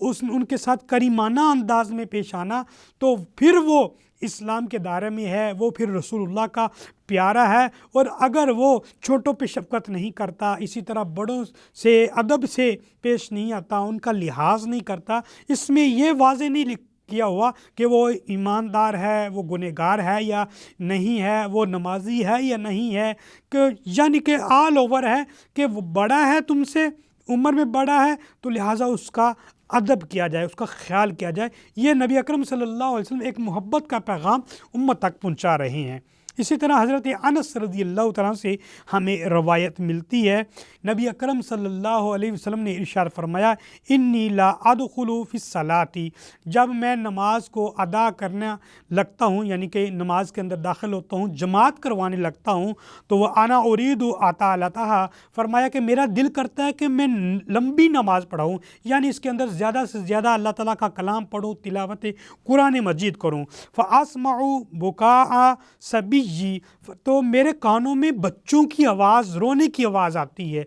ان کے ساتھ کریمانہ انداز میں پیش آنا، تو پھر وہ اسلام کے دائرے میں ہے، وہ پھر رسول اللہ کا پیارا ہے۔ اور اگر وہ چھوٹوں پہ شفقت نہیں کرتا، اسی طرح بڑوں سے ادب سے پیش نہیں آتا، ان کا لحاظ نہیں کرتا، اس میں یہ واضح نہیں کیا ہوا کہ وہ ایماندار ہے، وہ گنہگار ہے یا نہیں ہے، وہ نمازی ہے یا نہیں ہے، کہ یعنی کہ آل اوور ہے کہ وہ بڑا ہے تم سے، عمر میں بڑا ہے، تو لہٰذا اس کا ادب کیا جائے، اس کا خیال کیا جائے۔ یہ نبی اکرم صلی اللہ علیہ وسلم ایک محبت کا پیغام امت تک پہنچا رہے ہیں۔ اسی طرح حضرت انس رضی اللہ تعالیٰ سے ہمیں روایت ملتی ہے، نبی اکرم صلی اللہ علیہ وسلم نے ارشاد فرمایا، انی لا ادخل فی الصلاۃ، جب میں نماز کو ادا کرنا لگتا ہوں، یعنی کہ نماز کے اندر داخل ہوتا ہوں، جماعت کروانے لگتا ہوں، تو وہ انا ارید اطالتھا، فرمایا کہ میرا دل کرتا ہے کہ میں لمبی نماز پڑھاؤں، یعنی اس کے اندر زیادہ سے زیادہ اللہ تعالیٰ کا کلام پڑھوں، تلاوت قرآن مجید کروں۔ فاسمع بکاء صبی، تو میرے کانوں میں بچوں کی آواز، رونے کی آواز آتی ہے،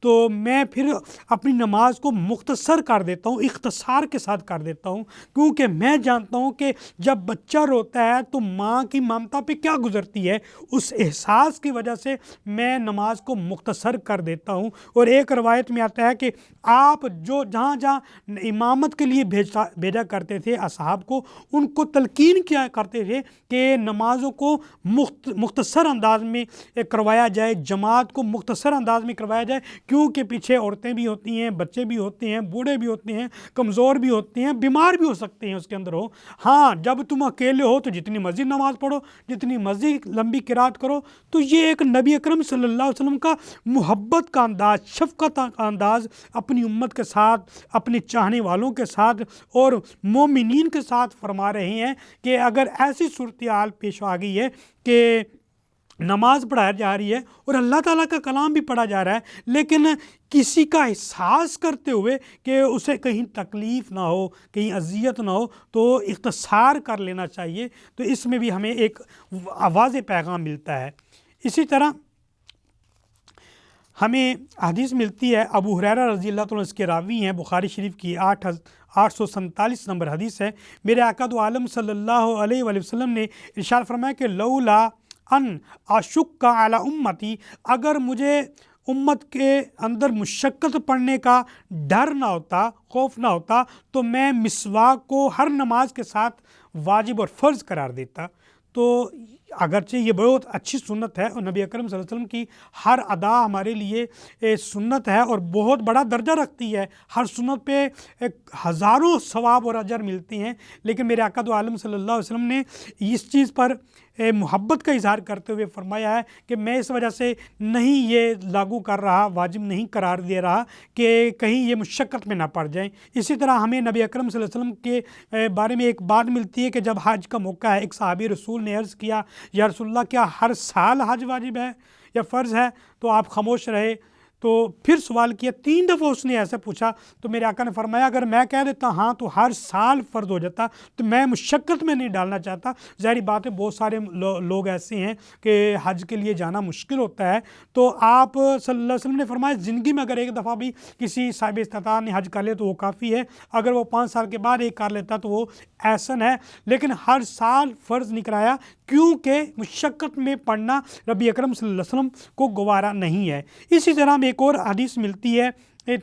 تو میں پھر اپنی نماز کو مختصر کر دیتا ہوں، اختصار کے ساتھ کر دیتا ہوں، کیونکہ میں جانتا ہوں کہ جب بچہ روتا ہے تو ماں کی ممتا پہ کیا گزرتی ہے، اس احساس کی وجہ سے میں نماز کو مختصر کر دیتا ہوں۔ اور ایک روایت میں آتا ہے کہ آپ جو جہاں جہاں امامت کے لیے بھیجا کرتے تھے اصحاب کو، ان کو تلقین کیا کرتے تھے کہ نمازوں کو مختصر انداز میں کروایا جائے، جماعت کو مختصر انداز میں کروایا جائے، کیونکہ پیچھے عورتیں بھی ہوتی ہیں، بچے بھی ہوتے ہیں، بوڑھے بھی ہوتے ہیں، کمزور بھی ہوتے ہیں، بیمار بھی ہو سکتے ہیں اس کے اندر ہو۔ ہاں جب تم اکیلے ہو تو جتنی مرضی نماز پڑھو، جتنی مرضی لمبی قرات کرو۔ تو یہ ایک نبی اکرم صلی اللہ علیہ وسلم کا محبت کا انداز، شفقت کا انداز اپنی امت کے ساتھ، اپنے چاہنے والوں کے ساتھ اور مومنین کے ساتھ فرما رہے ہیں کہ اگر ایسی صورتحال پیش آ گئی ہے کہ نماز پڑھائی جا رہی ہے اور اللہ تعالیٰ کا کلام بھی پڑھا جا رہا ہے، لیکن کسی کا احساس کرتے ہوئے کہ اسے کہیں تکلیف نہ ہو، کہیں اذیت نہ ہو، تو اختصار کر لینا چاہیے۔ تو اس میں بھی ہمیں ایک واضح پیغام ملتا ہے۔ اسی طرح ہمیں حدیث ملتی ہے، ابو ہریرہ رضی اللہ عنہ اس کے راوی ہیں، بخاری شریف کی 847 نمبر حدیث ہے، میرے آقا دو عالم صلی اللہ علیہ وآلہ وسلم نے ارشاد فرمایا کہ لولا ان اشق علی امتی، اگر مجھے امت کے اندر مشقت پڑنے کا ڈر نہ ہوتا، خوف نہ ہوتا، تو میں مسواک کو ہر نماز کے ساتھ واجب اور فرض قرار دیتا۔ تو اگرچہ یہ بہت اچھی سنت ہے اور نبی اکرم صلی اللہ علیہ وسلم کی ہر ادا ہمارے لیے سنت ہے اور بہت بڑا درجہ رکھتی ہے، ہر سنت پہ ہزاروں ثواب اور اجر ملتے ہیں، لیکن میرے آقا دو عالم صلی اللہ علیہ وسلم نے اس چیز پر محبت کا اظہار کرتے ہوئے فرمایا ہے کہ میں اس وجہ سے نہیں یہ لاگو کر رہا، واجب نہیں قرار دے رہا کہ کہیں یہ مشقت میں نہ پڑ جائیں۔ اسی طرح ہمیں نبی اکرم صلی اللہ علیہ وسلم کے بارے میں ایک بات ملتی ہے کہ جب حج کا موقع ہے، ایک صحابی رسول نے عرض کیا، یا رسول اللہ کیا ہر سال حج واجب ہے یا فرض ہے؟ تو آپ خاموش رہے۔ تو پھر سوال کیا، 3 دفعہ اس نے ایسے پوچھا، تو میرے آقا نے فرمایا اگر میں کہہ دیتا ہاں تو ہر سال فرض ہو جاتا، تو میں مشقت میں نہیں ڈالنا چاہتا۔ ظاہری بات ہے بہت سارے لوگ ایسے ہیں کہ حج کے لیے جانا مشکل ہوتا ہے، تو آپ صلی اللہ علیہ وسلم نے فرمایا زندگی میں اگر ایک دفعہ بھی کسی صاحب استطاعت نے حج کر لیا تو وہ کافی ہے، اگر وہ 5 سال کے بعد ایک کر لیتا تو وہ احسن ہے، لیکن ہر سال فرض نہیں کرایا، کیونکہ مشقت میں پڑھنا نبی اکرم صلی اللہ علیہ وسلم کو گوارا نہیں ہے۔ اسی طرح میں ایک اور حدیث ملتی ہے،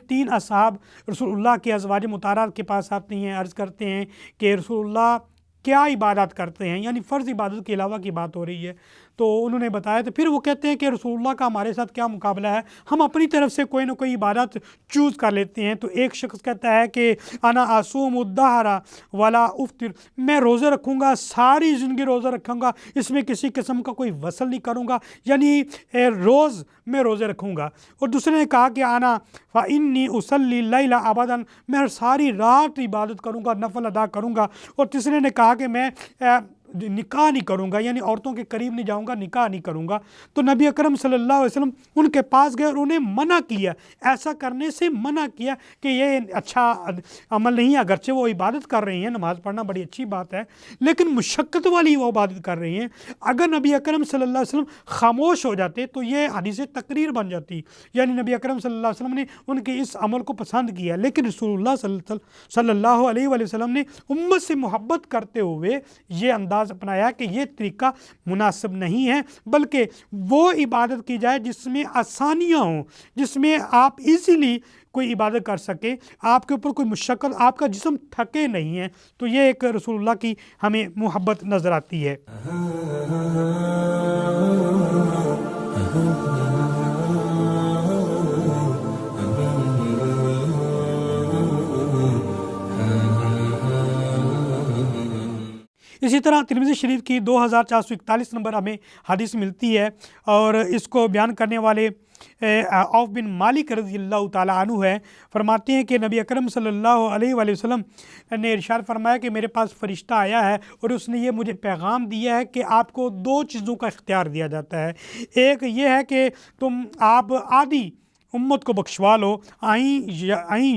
3 اصحاب رسول اللہ کے ازواج مطہرات کے پاس آتے ہیں، عرض کرتے ہیں کہ رسول اللہ کیا عبادت کرتے ہیں، یعنی فرض عبادت کے علاوہ کی بات ہو رہی ہے، تو انہوں نے بتایا، تو پھر وہ کہتے ہیں کہ رسول اللہ کا ہمارے ساتھ کیا مقابلہ ہے، ہم اپنی طرف سے کوئی نہ کوئی عبادت چوز کر لیتے ہیں۔ تو ایک شخص کہتا ہے کہ انا اصوم الدہر ولا افطر، میں روزے رکھوں گا، ساری زندگی روزہ رکھوں گا، اس میں کسی قسم کا کوئی وصل نہیں کروں گا، یعنی روز میں روزے رکھوں گا۔ اور دوسرے نے کہا کہ انا فانی اصلی اللیل ابدا، میں ساری رات عبادت کروں گا، نفل ادا کروں گا۔ اور تیسرے نے کہا کہ میں نکاح نہیں کروں گا، یعنی عورتوں کے قریب نہیں جاؤں گا، نکاح نہیں کروں گا۔ تو نبی اکرم صلی اللہ علیہ وسلم ان کے پاس گئے اور انہیں منع کیا، ایسا کرنے سے منع کیا کہ یہ اچھا عمل نہیں ہے۔ اگرچہ وہ عبادت کر رہی ہیں، نماز پڑھنا بڑی اچھی بات ہے، لیکن مشقت والی وہ عبادت کر رہی ہیں۔ اگر نبی اکرم صلی اللہ علیہ وسلم خاموش ہو جاتے تو یہ حدیث تقریر بن جاتی، یعنی نبی اکرم صلی اللہ علیہ وسلم نے ان کے اس عمل کو پسند کیا، لیکن رسول اللہ صلی اللہ علیہ وآلہ وسلم نے امت سے محبت کرتے ہوئے یہ انداز اپنایا کہ یہ طریقہ مناسب نہیں ہے، بلکہ وہ عبادت کی جائے جس میں آسانیاں ہوں، جس میں آپ ایزیلی کوئی عبادت کر سکے، آپ کے اوپر کوئی مشقت، آپ کا جسم تھکے نہیں ہے۔ تو یہ ایک رسول اللہ کی ہمیں محبت نظر آتی ہے۔ اسی طرح ترمذی شریف کی 2441 نمبر ہمیں حدیث ملتی ہے، اور اس کو بیان کرنے والے عوف بن مالک رضی اللہ تعالیٰ عنہ ہے۔ فرماتے ہیں کہ نبی اکرم صلی اللہ علیہ وآلہ وسلم نے ارشاد فرمایا کہ میرے پاس فرشتہ آیا ہے اور اس نے یہ مجھے پیغام دیا ہے کہ آپ کو دو چیزوں کا اختیار دیا جاتا ہے۔ ایک یہ ہے کہ آپ آدھی امت کو بخشوا لو، این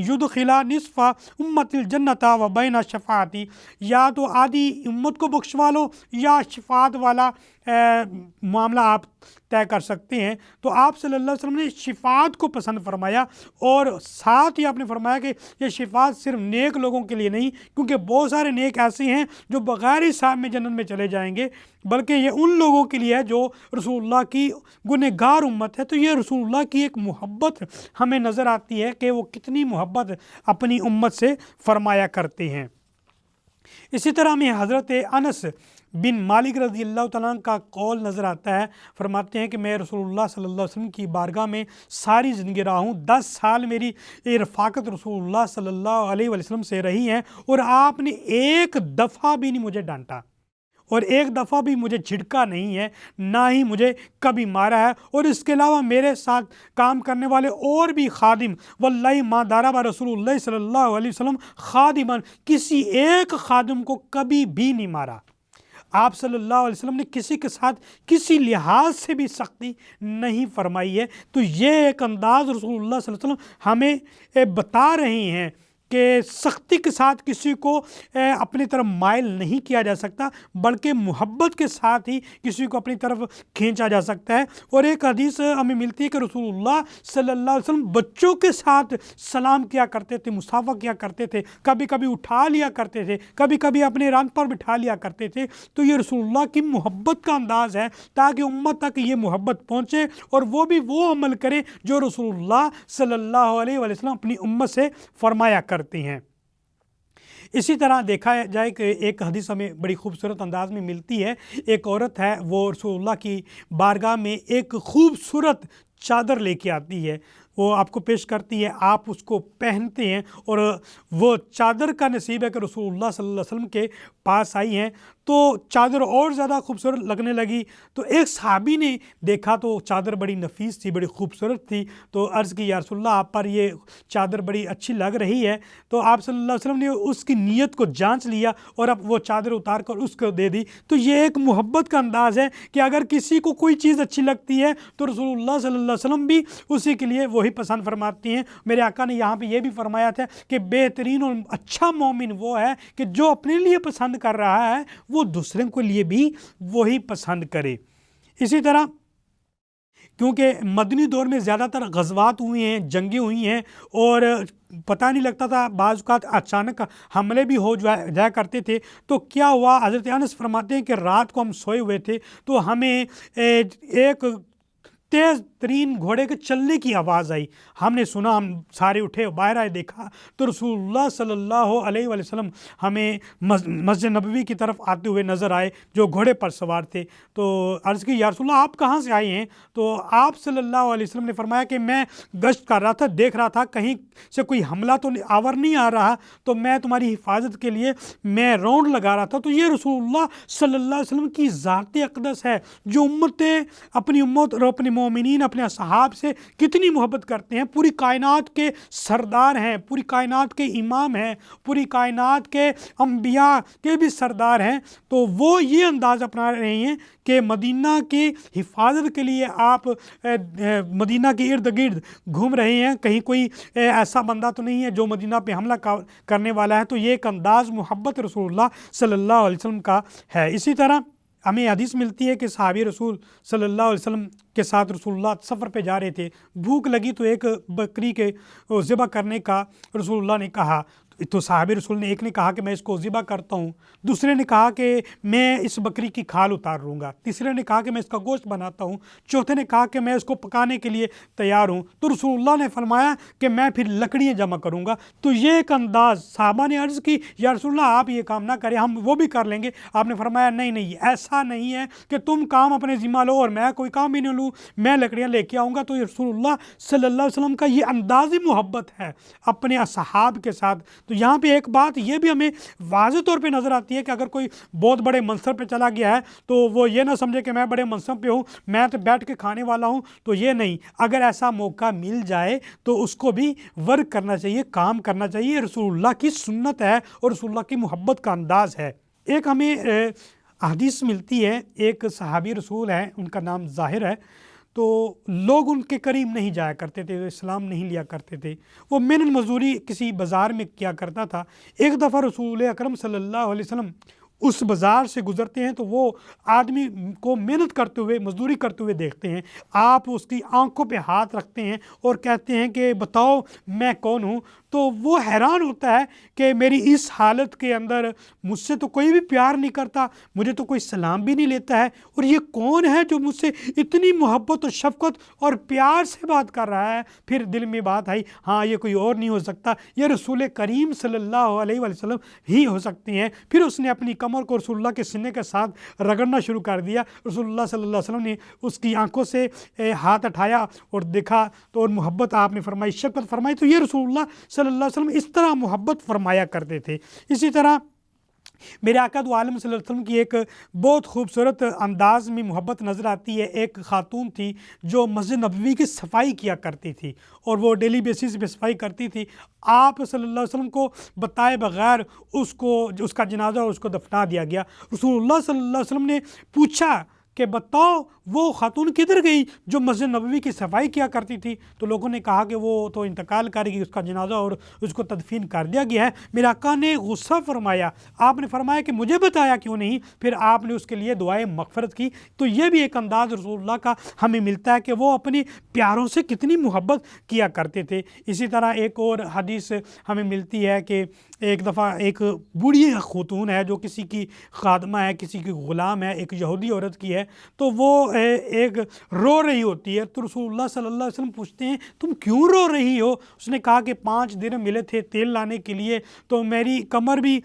یدخلا نصف امت الجنت و بین شفاعتی، یا تو آدھی امت کو بخشوا لو یا شفاعت والا معاملہ آپ طے کر سکتے ہیں۔ تو آپ صلی اللہ علیہ وسلم نے شفاعت کو پسند فرمایا، اور ساتھ ہی آپ نے فرمایا کہ یہ شفاعت صرف نیک لوگوں کے لیے نہیں، کیونکہ بہت سارے نیک ایسے ہیں جو بغیر حساب میں جنت میں چلے جائیں گے، بلکہ یہ ان لوگوں کے لیے ہے جو رسول اللہ کی گنہگار امت ہے۔ تو یہ رسول اللہ کی ایک محبت ہمیں نظر آتی ہے کہ وہ کتنی محبت اپنی امت سے فرمایا کرتے ہیں۔ اسی طرح میں حضرت انس بن مالک رضی اللہ تعالیٰ کا قول نظر آتا ہے۔ فرماتے ہیں کہ میں رسول اللہ صلی اللہ علیہ وسلم کی بارگاہ میں ساری زندگی رہا ہوں، 10 سال میری رفاقت رسول اللہ صلی اللہ علیہ وسلم سے رہی ہے، اور آپ نے ایک دفعہ بھی نہیں مجھے ڈانٹا، اور ایک دفعہ بھی مجھے جھڑکا نہیں ہے، نہ ہی مجھے کبھی مارا ہے۔ اور اس کے علاوہ میرے ساتھ کام کرنے والے اور بھی خادم، واللہ ما ضرب رسول اللہ صلی اللہ علیہ وسلم خادما، کسی ایک خادم کو کبھی بھی نہیں مارا۔ آپ صلی اللہ علیہ وسلم نے کسی کے ساتھ کسی لحاظ سے بھی سختی نہیں فرمائی ہے۔ تو یہ ایک انداز رسول اللہ صلی اللہ علیہ وسلم ہمیں بتا رہے ہیں کہ سختی کے ساتھ کسی کو اپنی طرف مائل نہیں کیا جا سکتا، بلکہ محبت کے ساتھ ہی کسی کو اپنی طرف کھینچا جا سکتا ہے۔ اور ایک حدیث ہمیں ملتی ہے کہ رسول اللہ صلی اللہ علیہ وسلم بچوں کے ساتھ سلام کیا کرتے تھے، مصافحہ کیا کرتے تھے، کبھی کبھی اٹھا لیا کرتے تھے، کبھی کبھی اپنے ران پر بٹھا لیا کرتے تھے۔ تو یہ رسول اللہ کی محبت کا انداز ہے، تاکہ امت تک یہ محبت پہنچے اور وہ بھی وہ عمل کرے جو رسول اللہ صلی اللہ علیہ وسلم اپنی امت سے فرمایا کرتے ہیں۔ اسی طرح دیکھا جائے کہ ایک حدیث ہمیں بڑی خوبصورت انداز میں ملتی ہے۔ ایک عورت ہے، وہ رسول اللہ کی بارگاہ میں ایک خوبصورت چادر لے کے آتی ہے، وہ آپ کو پیش کرتی ہے، آپ اس کو پہنتے ہیں، اور وہ چادر کا نصیب ہے کہ رسول اللہ صلی اللہ علیہ وسلم کے پاس آئی ہیں، تو چادر اور زیادہ خوبصورت لگنے لگی۔ تو ایک صحابی نے دیکھا تو چادر بڑی نفیس تھی، بڑی خوبصورت تھی، تو عرض کی یا رسول اللہ آپ پر یہ چادر بڑی اچھی لگ رہی ہے۔ تو آپ صلی اللہ علیہ وسلم نے اس کی نیت کو جانچ لیا اور اب وہ چادر اتار کر اس کو دے دی۔ تو یہ ایک محبت کا انداز ہے کہ اگر کسی کو کوئی چیز اچھی لگتی ہے تو رسول اللہ صلی اللہ علیہ وسلم بھی اسی کے لیے وہی پسند فرماتی ہیں۔ میرے آقا نے یہاں پہ یہ بھی فرمایا تھا کہ بہترین اور اچھا مومن وہ ہے کہ جو اپنے لیے پسند کر رہا ہے وہ دوسرے کے لیے بھی وہی پسند کرے۔ اسی طرح کیونکہ مدنی دور میں زیادہ تر غزوات ہوئی ہیں، جنگیں ہوئی ہیں، اور پتہ نہیں لگتا تھا، بعض اوقات اچانک حملے بھی ہو جایا کرتے تھے۔ تو کیا ہوا، حضرت انس فرماتے ہیں کہ رات کو ہم سوئے ہوئے تھے تو ہمیں ایک تیز ترین گھوڑے کے چلنے کی آواز آئی، ہم نے سنا، ہم سارے اٹھے، باہر آئے، دیکھا تو رسول اللہ صلی اللہ علیہ وسلم ہمیں مسجد نبوی کی طرف آتے ہوئے نظر آئے، جو گھوڑے پر سوار تھے۔ تو عرض کی یا رسول اللہ آپ کہاں سے آئے ہیں؟ تو آپ صلی اللہ علیہ وسلم نے فرمایا کہ میں گشت کر رہا تھا، دیکھ رہا تھا کہیں سے کوئی حملہ تو آور نہیں آ رہا، تو میں تمہاری حفاظت کے لیے میں راؤنڈ لگا رہا تھا۔ تو یہ رسول اللہ صلی اللہ علیہ وسلم کی ذات اقدس ہے جو اپنی امت اور اپنے مومنین اپنے اصحاب سے کتنی محبت کرتے ہیں، پوری کائنات کے سردار ہیں، پوری کائنات کے امام ہیں، پوری کائنات کے انبیاء کے بھی سردار ہیں، تو وہ یہ انداز اپنا رہے ہیں کہ مدینہ کی حفاظت کے لیے آپ مدینہ کے ارد گرد گھوم رہے ہیں، کہیں کوئی ایسا بندہ تو نہیں ہے جو مدینہ پہ حملہ کرنے والا ہے۔ تو یہ ایک انداز محبت رسول اللہ صلی اللہ علیہ وسلم کا ہے۔ اسی طرح ہمیں حدیث ملتی ہے کہ صحابی رسول صلی اللہ علیہ وسلم کے ساتھ رسول اللہ سفر پہ جا رہے تھے، بھوک لگی تو ایک بکری کے ذبح کرنے کا رسول اللہ نے کہا، تو صحابی رسول نے ایک نے کہا کہ میں اس کو ذبح کرتا ہوں، دوسرے نے کہا کہ میں اس بکری کی کھال اتار لوں گا، تیسرے نے کہا کہ میں اس کا گوشت بناتا ہوں، چوتھے نے کہا کہ میں اس کو پکانے کے لیے تیار ہوں۔ تو رسول اللہ نے فرمایا کہ میں پھر لکڑیاں جمع کروں گا۔ تو یہ ایک انداز، صحابہ نے عرض کی یا رسول اللہ آپ یہ کام نہ کریں، ہم وہ بھی کر لیں گے۔ آپ نے فرمایا نہیں ایسا نہیں ہے کہ تم کام اپنے ذمہ لو اور میں کوئی کام بھی نہ لوں، میں لکڑیاں لے کے آؤں گا۔ تو یہ رسول اللہ صلی اللہ علیہ وسلم کا یہ انداز محبت ہے اپنے اصحاب کے ساتھ۔ تو یہاں پہ ایک بات یہ بھی ہمیں واضح طور پہ نظر آتی ہے کہ اگر کوئی بہت بڑے منصب پہ چلا گیا ہے تو وہ یہ نہ سمجھے کہ میں بڑے منصب پہ ہوں، میں تو بیٹھ کے کھانے والا ہوں، تو یہ نہیں، اگر ایسا موقع مل جائے تو اس کو بھی ورک کرنا چاہیے، کام کرنا چاہیے۔ رسول اللہ کی سنت ہے اور رسول اللہ کی محبت کا انداز ہے۔ ایک ہمیں حدیث ملتی ہے، ایک صحابی رسول ہیں، ان کا نام ظاہر ہے، تو لوگ ان کے قریب نہیں جایا کرتے تھے، اسلام نہیں لیا کرتے تھے، وہ محنت مزدوری کسی بازار میں کیا کرتا تھا۔ ایک دفعہ رسول اکرم صلی اللہ علیہ وسلم اس بازار سے گزرتے ہیں تو وہ آدمی کو محنت کرتے ہوئے، مزدوری کرتے ہوئے دیکھتے ہیں، آپ اس کی آنکھوں پہ ہاتھ رکھتے ہیں اور کہتے ہیں کہ بتاؤ میں کون ہوں؟ تو وہ حیران ہوتا ہے کہ میری اس حالت کے اندر مجھ سے تو کوئی بھی پیار نہیں کرتا، مجھے تو کوئی سلام بھی نہیں لیتا ہے، اور یہ کون ہے جو مجھ سے اتنی محبت و شفقت اور پیار سے بات کر رہا ہے؟ پھر دل میں بات آئی، ہاں یہ کوئی اور نہیں ہو سکتا، یہ رسول کریم صلی اللہ علیہ وسلم ہی ہو سکتے ہیں۔ پھر اس نے اپنی کمر کو رسول اللہ کے سینے کے ساتھ رگڑنا شروع کر دیا۔ رسول اللہ صلی اللہ علیہ وسلم نے اس کی آنکھوں سے ہاتھ اٹھایا اور دیکھا تو اور محبت آپ نے فرمائی، شفقت فرمائی۔ تو یہ رسول اللہ صلی اللہ علیہ وسلم اس طرح محبت فرمایا کرتے تھے۔ اسی طرح میرے آقا دو عالم صلی اللہ علیہ وسلم کی ایک بہت خوبصورت انداز میں محبت نظر آتی ہے۔ ایک خاتون تھی جو مسجد نبوی کی صفائی کیا کرتی تھی اور وہ ڈیلی بیسس پہ صفائی کرتی تھی۔ آپ صلی اللہ علیہ وسلم کو بتائے بغیر اس کا جنازہ اور اس کو دفنا دیا گیا۔ رسول اللہ صلی اللہ علیہ وسلم نے پوچھا کہ بتاؤ وہ خاتون کدھر گئی جو مسجد نبوی کی صفائی کیا کرتی تھی؟ تو لوگوں نے کہا کہ وہ تو انتقال کر گئی، اس کا جنازہ اور اس کو تدفین کر دیا گیا ہے۔ میرے آقا نے غصہ فرمایا، آپ نے فرمایا کہ مجھے بتایا کیوں نہیں؟ پھر آپ نے اس کے لیے دعائے مغفرت کی۔ تو یہ بھی ایک انداز رسول اللہ کا ہمیں ملتا ہے کہ وہ اپنے پیاروں سے کتنی محبت کیا کرتے تھے۔ اسی طرح ایک اور حدیث ہمیں ملتی ہے کہ ایک دفعہ ایک بوڑھی خاتون ہے جو کسی کی خادمہ ہے، کسی کی غلام ہے، ایک یہودی عورت کی ہے، تو وہ ایک رو رہی ہوتی ہے۔ تو رسول اللہ صلی اللہ علیہ وسلم پوچھتے ہیں تم کیوں رو رہی ہو؟ اس نے کہا کہ 5 درہم ملے تھے تیل لانے کے لیے، تو میری کمر بھی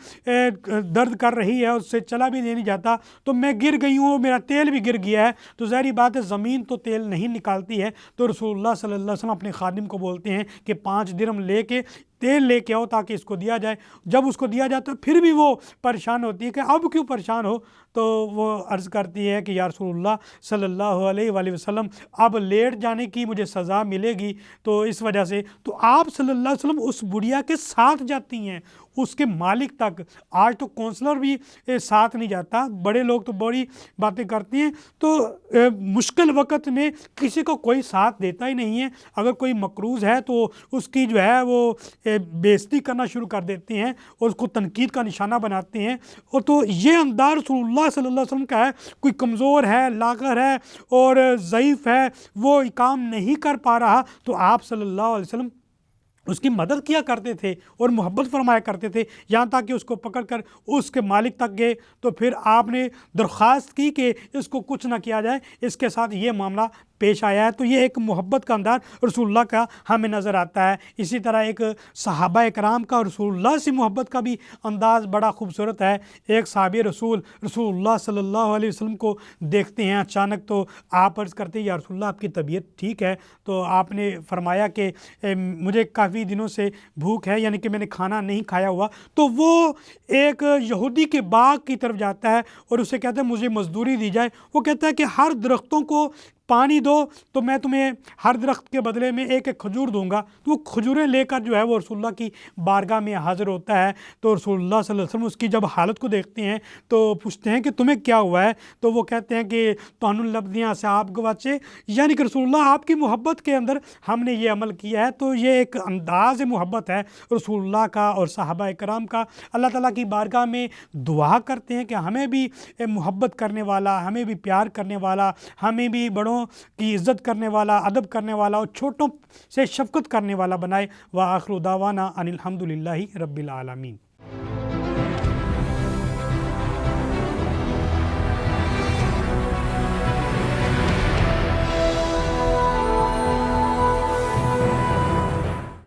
درد کر رہی ہے، اس سے چلا بھی نہیں جاتا، تو میں گر گئی ہوں، میرا تیل بھی گر گیا ہے۔ تو ظاہری بات ہے زمین تو تیل نہیں نکالتی ہے۔ تو رسول اللہ صلی اللہ علیہ وسلم اپنے خادم کو بولتے ہیں کہ 5 درہم لے کے تیل لے کے آؤ تاکہ اس کو دیا جائے۔ جب اس کو دیا جاتا ہے پھر بھی وہ پریشان ہوتی ہے کہ اب کیوں پریشان ہو؟ تو وہ عرض کرتی ہے کہ یا رسول اللہ صلی اللہ علیہ وآلہ وسلم اب لیٹ جانے کی مجھے سزا ملے گی، تو اس وجہ سے تو آپ صلی اللہ علیہ وسلم اس بڑھیا کے ساتھ جاتی ہیں، اس کے مالک تک۔ آج تو کونسلر بھی ساتھ نہیں جاتا، بڑے لوگ تو بڑی باتیں کرتے ہیں، تو مشکل وقت میں کسی کو کوئی ساتھ دیتا ہی نہیں ہے۔ اگر کوئی مقروض ہے تو اس کی جو ہے وہ بے عزتی کرنا شروع کر دیتے ہیں اور اس کو تنقید کا نشانہ بناتے ہیں۔ اور تو یہ انداز رسول اللہ صلی اللہ علیہ وسلم کا ہے۔ کوئی کمزور ہے، لاغر ہے اور ضعیف ہے، وہ کام نہیں کر پا رہا، تو آپ صلی اللہ علیہ وسلم اس کی مدد کیا کرتے تھے اور محبت فرمایا کرتے تھے، یہاں تک کہ اس کو پکڑ کر اس کے مالک تک گئے تو پھر آپ نے درخواست کی کہ اس کو کچھ نہ کیا جائے، اس کے ساتھ یہ معاملہ پیش آیا ہے۔ تو یہ ایک محبت کا انداز رسول اللہ کا ہمیں نظر آتا ہے۔ اسی طرح ایک صحابہ کرام کا رسول اللہ سے محبت کا بھی انداز بڑا خوبصورت ہے۔ ایک صحابی رسول اللہ صلی اللہ علیہ وسلم کو دیکھتے ہیں اچانک، تو آپ عرض کرتے ہیں یا رسول اللہ آپ کی طبیعت ٹھیک ہے؟ تو آپ نے فرمایا کہ مجھے کافی دنوں سے بھوک ہے، یعنی کہ میں نے کھانا نہیں کھایا ہوا۔ تو وہ ایک یہودی کے باغ کی طرف جاتا ہے اور اسے کہتا ہے مجھے مزدوری دی جائے۔ وہ کہتا ہے کہ ہر درختوں کو پانی دو تو میں تمہیں ہر درخت کے بدلے میں ایک ایک کھجور دوں گا۔ تو وہ کھجوریں لے کر جو ہے وہ رسول اللہ کی بارگاہ میں حاضر ہوتا ہے، تو رسول اللہ صلی اللہ علیہ وسلم اس کی جب حالت کو دیکھتے ہیں تو پوچھتے ہیں کہ تمہیں کیا ہوا ہے؟ تو وہ کہتے ہیں کہ تہن البدیاں صحاب گواچے، یعنی کہ رسول اللہ آپ کی محبت کے اندر ہم نے یہ عمل کیا ہے۔ تو یہ ایک انداز محبت ہے رسول اللہ کا اور صحابہ کرام کا۔ اللہ تعالیٰ کی بارگاہ میں دعا کرتے ہیں کہ ہمیں بھی محبت کرنے والا، ہمیں بھی پیار کرنے والا، ہمیں بھی بڑوں کی عزت کرنے والا، ادب کرنے والا اور چھوٹوں سے شفقت کرنے والا بنائے۔ وآخر دعوانا ان الحمد للہ رب العالمین۔